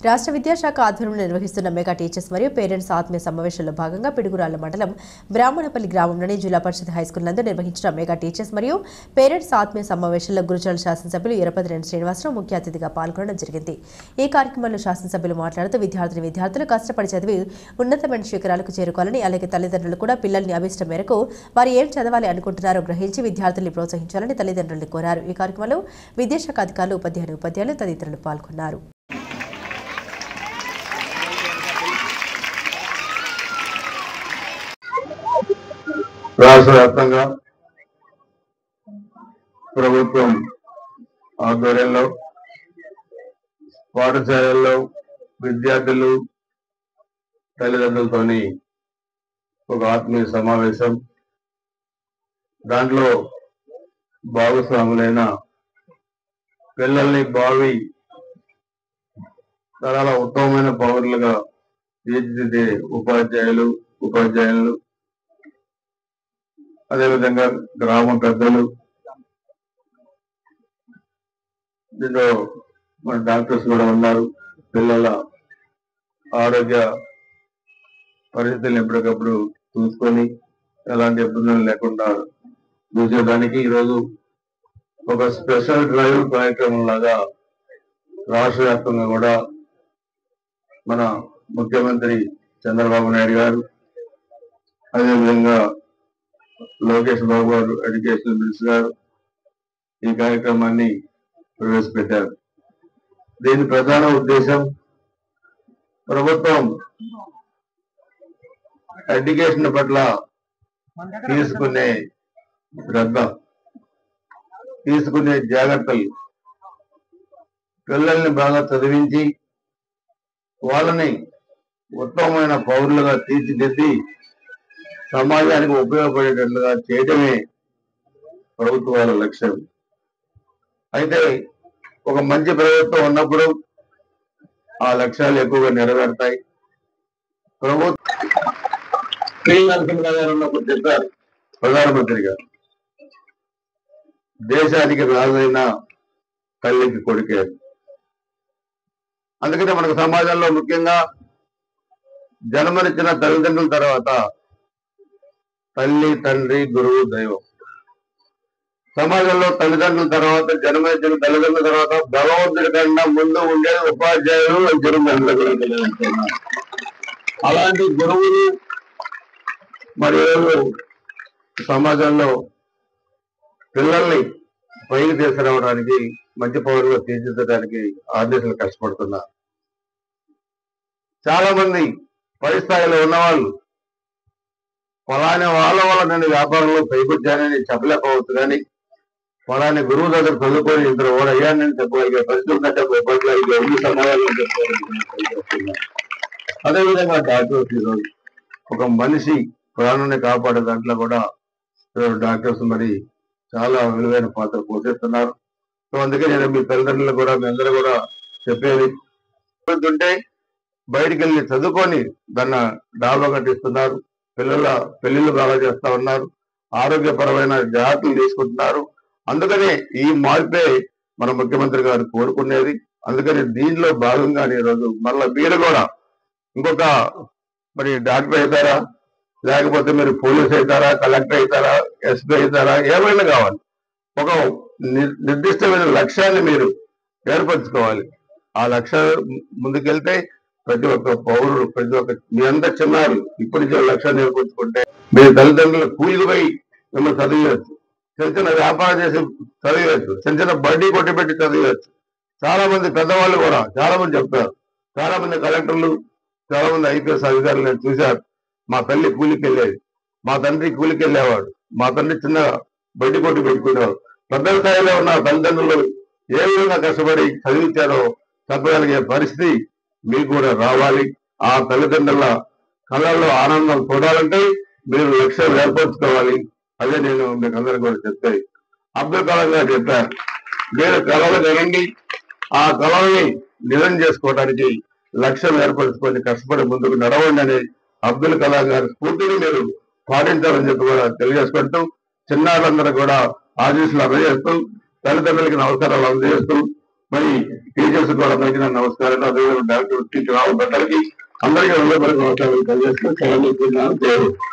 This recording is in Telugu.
రాష్ట్ర విద్యాశాఖ ఆధ్వర్యంలో నిర్వహిస్తున్న మెగా టీచర్స్ మరియు పేరెంట్స్ ఆత్మీయ సమావేశంలో భాగంగా పిడుగురాళ్ల మండలం బ్రాహ్మణపల్లి గ్రామంలోని జిల్లా పరిషత్ హైస్కూల్ నందు నిర్వహించిన మెగా టీచర్స్ మరియు పేరెంట్స్ ఆత్మీయ సమావేశంలో గురుజాల శాసనసభ్యులు ఎరపతిరేని శ్రీనివాసరావు ముఖ్య అతిథిగా పాల్గొనడం జరిగింది. ఈ కార్యక్రమంలో శాసనసభ్యులు మాట్లాడుతూ విద్యార్థులు కష్టపడి చదివి ఉన్నతమైన శిఖరాలకు చేరుకోవాలని, అలాగే తల్లిదండ్రులు కూడా పిల్లల్ని అభిష్టం మేరకు వారు ఏం చదవాలి అనుకుంటున్నారో గ్రహించి విద్యార్థుల్ని ప్రోత్సహించాలని తల్లిదండ్రుల్ని కోరారు. ఈ కార్యక్రమంలో విద్యాశాఖ అధికారులు, ఉపాధ్యాయులు తదితరులు పాల్గొన్నారు. రాష్ట్ర వ్యాప్తంగా ప్రభుత్వం ఆధ్వర్యంలో పాఠశాలల్లో విద్యార్థులు తల్లిదండ్రులతోని ఒక ఆత్మీయ సమావేశం, దాంట్లో భాగస్వాములైన పిల్లల్ని భావి తరాల ఉత్తమమైన పౌరులుగా తీర్చిదిద్దే ఉపాధ్యాయులు అదేవిధంగా గ్రామ పెద్దలు, దీంట్లో మన డాక్టర్స్ కూడా ఉన్నారు. పిల్లల ఆరోగ్య పరిస్థితులను ఎప్పటికప్పుడు చూసుకొని ఎలాంటి ఇబ్బందులు లేకుండా చూసేదానికి ఈరోజు ఒక స్పెషల్ డ్రైవ్ కార్యక్రమం లాగా రాష్ట్ర వ్యాప్తంగా కూడా మన ముఖ్యమంత్రి చంద్రబాబు నాయుడు గారు, అదేవిధంగా లోకేష్ బాబు గారు, ఎడ్యుకేషన్ మినిస్టర్ గారు ఈ కార్యక్రమాన్ని ప్రవేశపెట్టారు. దీని ప్రధాన ఉద్దేశం ప్రభుత్వం ఎడ్యుకేషన్ పట్ల తీసుకునే శ్రద్ధ, తీసుకునే జాగ్రత్తలు, పిల్లల్ని బాగా చదివించి వాళ్ళని ఉత్తమమైన పౌరులుగా తీర్చిదిద్ది సమాజానికి ఉపయోగపడేటట్లుగా చేయడమే ప్రభుత్వాల లక్ష్యం. అయితే ఒక మంచి ప్రభుత్వం ఉన్నప్పుడు ఆ లక్ష్యాలు ఎక్కువగా నెరవేరుతాయి. ప్రభుత్వం ఉన్నప్పుడు చెప్పారు ప్రధానమంత్రి గారు, దేశానికి రాజైన తల్లికి కొడుకే. అందుకనే మనకు సమాజంలో ముఖ్యంగా జన్మనిచ్చిన తల్లిదండ్రుల తర్వాత తల్లి, తండ్రి, గురువు, దైవం. సమాజంలో తల్లిదండ్రుల తర్వాత, జన్మనిచ్చిన తల్లిదండ్రుల తర్వాత భగవంతుడి కన్నా ముందు ఉండేది ఉపాధ్యాయులు, గురువు. అలాంటి గురువులు మరియు సమాజంలో పిల్లల్ని పైకి తీసుకురావడానికి, మంచి పౌరులుగా తీర్చిదిద్దడానికి ఆదేశాలు కష్టపడుతున్నారు. చాలా మంది పై స్థాయిలో ఉన్నవాళ్ళు ఫలాని వాళ్ళ వల్ల నేను వ్యాపారంలో పైకొచ్చానని చెప్పలేకపోవచ్చు, కానీ ఫలాని గురువు దగ్గర చదువుకొని ఇంతలో కూడా అయ్యానని చెప్పగలిగే పరిస్థితులు సమాజంలో చెప్పుకోవాలి. అదేవిధంగా డాక్టర్స్ ఈరోజు ఒక మనిషి ప్రాణాన్ని కాపాడే దాంట్లో కూడా డాక్టర్స్ మరి చాలా విలువైన పాత్ర పోషిస్తున్నారు. సో అందుకే నేను మీ తల్లిదండ్రులు కూడా, మీ అందరూ కూడా చెప్పేది ఉంటే బయటికి వెళ్ళి చదువుకొని దాన్ని డాబా కట్టిస్తున్నారు. పిల్లల పెళ్లిళ్ళు బాగా చేస్తా ఉన్నారు, ఆరోగ్యపరమైన జాగ్రత్తలు తీసుకుంటున్నారు. అందుకనే ఈ మార్పే మన ముఖ్యమంత్రి గారు కోరుకునేది. అందుకని దీనిలో భాగంగానే ఈరోజు మళ్ళీ మీరు కూడా ఇంకొక మరి డాక్టర్ అవుతారా, లేకపోతే మీరు పోలీస్ అవుతారా, కలెక్టర్ అవుతారా, ఎస్పీ అవుతారా, ఏమైనా కావాలి. ఒక నిర్దిష్టమైన లక్ష్యాన్ని మీరు ఏర్పరచుకోవాలి. ఆ లక్ష్యం ముందుకెళ్తే ప్రతి ఒక్క పౌరుడు, ప్రతి ఒక్క మీ అంతా చిన్నారు ఇప్పటి నుంచి లక్ష్యాన్ని ఏర్పరచుకుంటే మీ తల్లిదండ్రులు కూలికి పోయి మిమ్మల్ని చదివచ్చు, చిన్న చిన్న వ్యాపారం చేసి చదివచ్చు, చిన్న చిన్న బడ్డీ కొట్టి పెట్టి చదివచ్చు. చాలా మంది పెద్దవాళ్ళు కూడా చాలా మంది చెప్తారు. చాలా మంది కలెక్టర్లు, చాలా మంది ఐపీఎస్ అధికారులు నేను చూశారు. మా తల్లి కూలికి వెళ్ళేది, మా తండ్రి కూలికి వెళ్ళేవాడు, మా తండ్రి చిన్న బడ్డీ కొట్టి పెట్టుకునేవాడు. పెద్ద స్థాయిలో ఉన్న తల్లిదండ్రులు ఏ విధంగా కష్టపడి చదివించారో చెప్పగలిగే పరిస్థితి మీకు కూడా రావాలి. ఆ తల్లిదండ్రుల కళ్ళల్లో ఆనందం చూడాలంటే మీరు లక్ష్యం ఏర్పరచుకోవాలి. అదే నేను మీకు అందరికీ కూడా చెప్తాయి. అబ్దుల్ కలాం గారు చెప్పారు, మీరు కళలు కనండి, ఆ కళల్ని నిజం చేసుకోవడానికి లక్ష్యం ఏర్పరచుకొని కష్టపడి ముందుకు నడవండి అని అబ్దుల్ కలాం గారి స్ఫూర్తిని మీరు పాటించాలని చెప్పి కూడా తెలియజేసుకుంటూ, చిన్నారులందరూ కూడా ఆశీస్సులు అందజేస్తూ, తల్లిదండ్రులకి నమస్కారాలు అందజేస్తూ మరి టీచర్స్ కూడా అందరికీ నా నమస్కారాలు. అదేవిధంగా డాక్టర్ టీచర్ రావు అందరికీ అందరికీ నమస్కారాలు తెలియజేస్తూ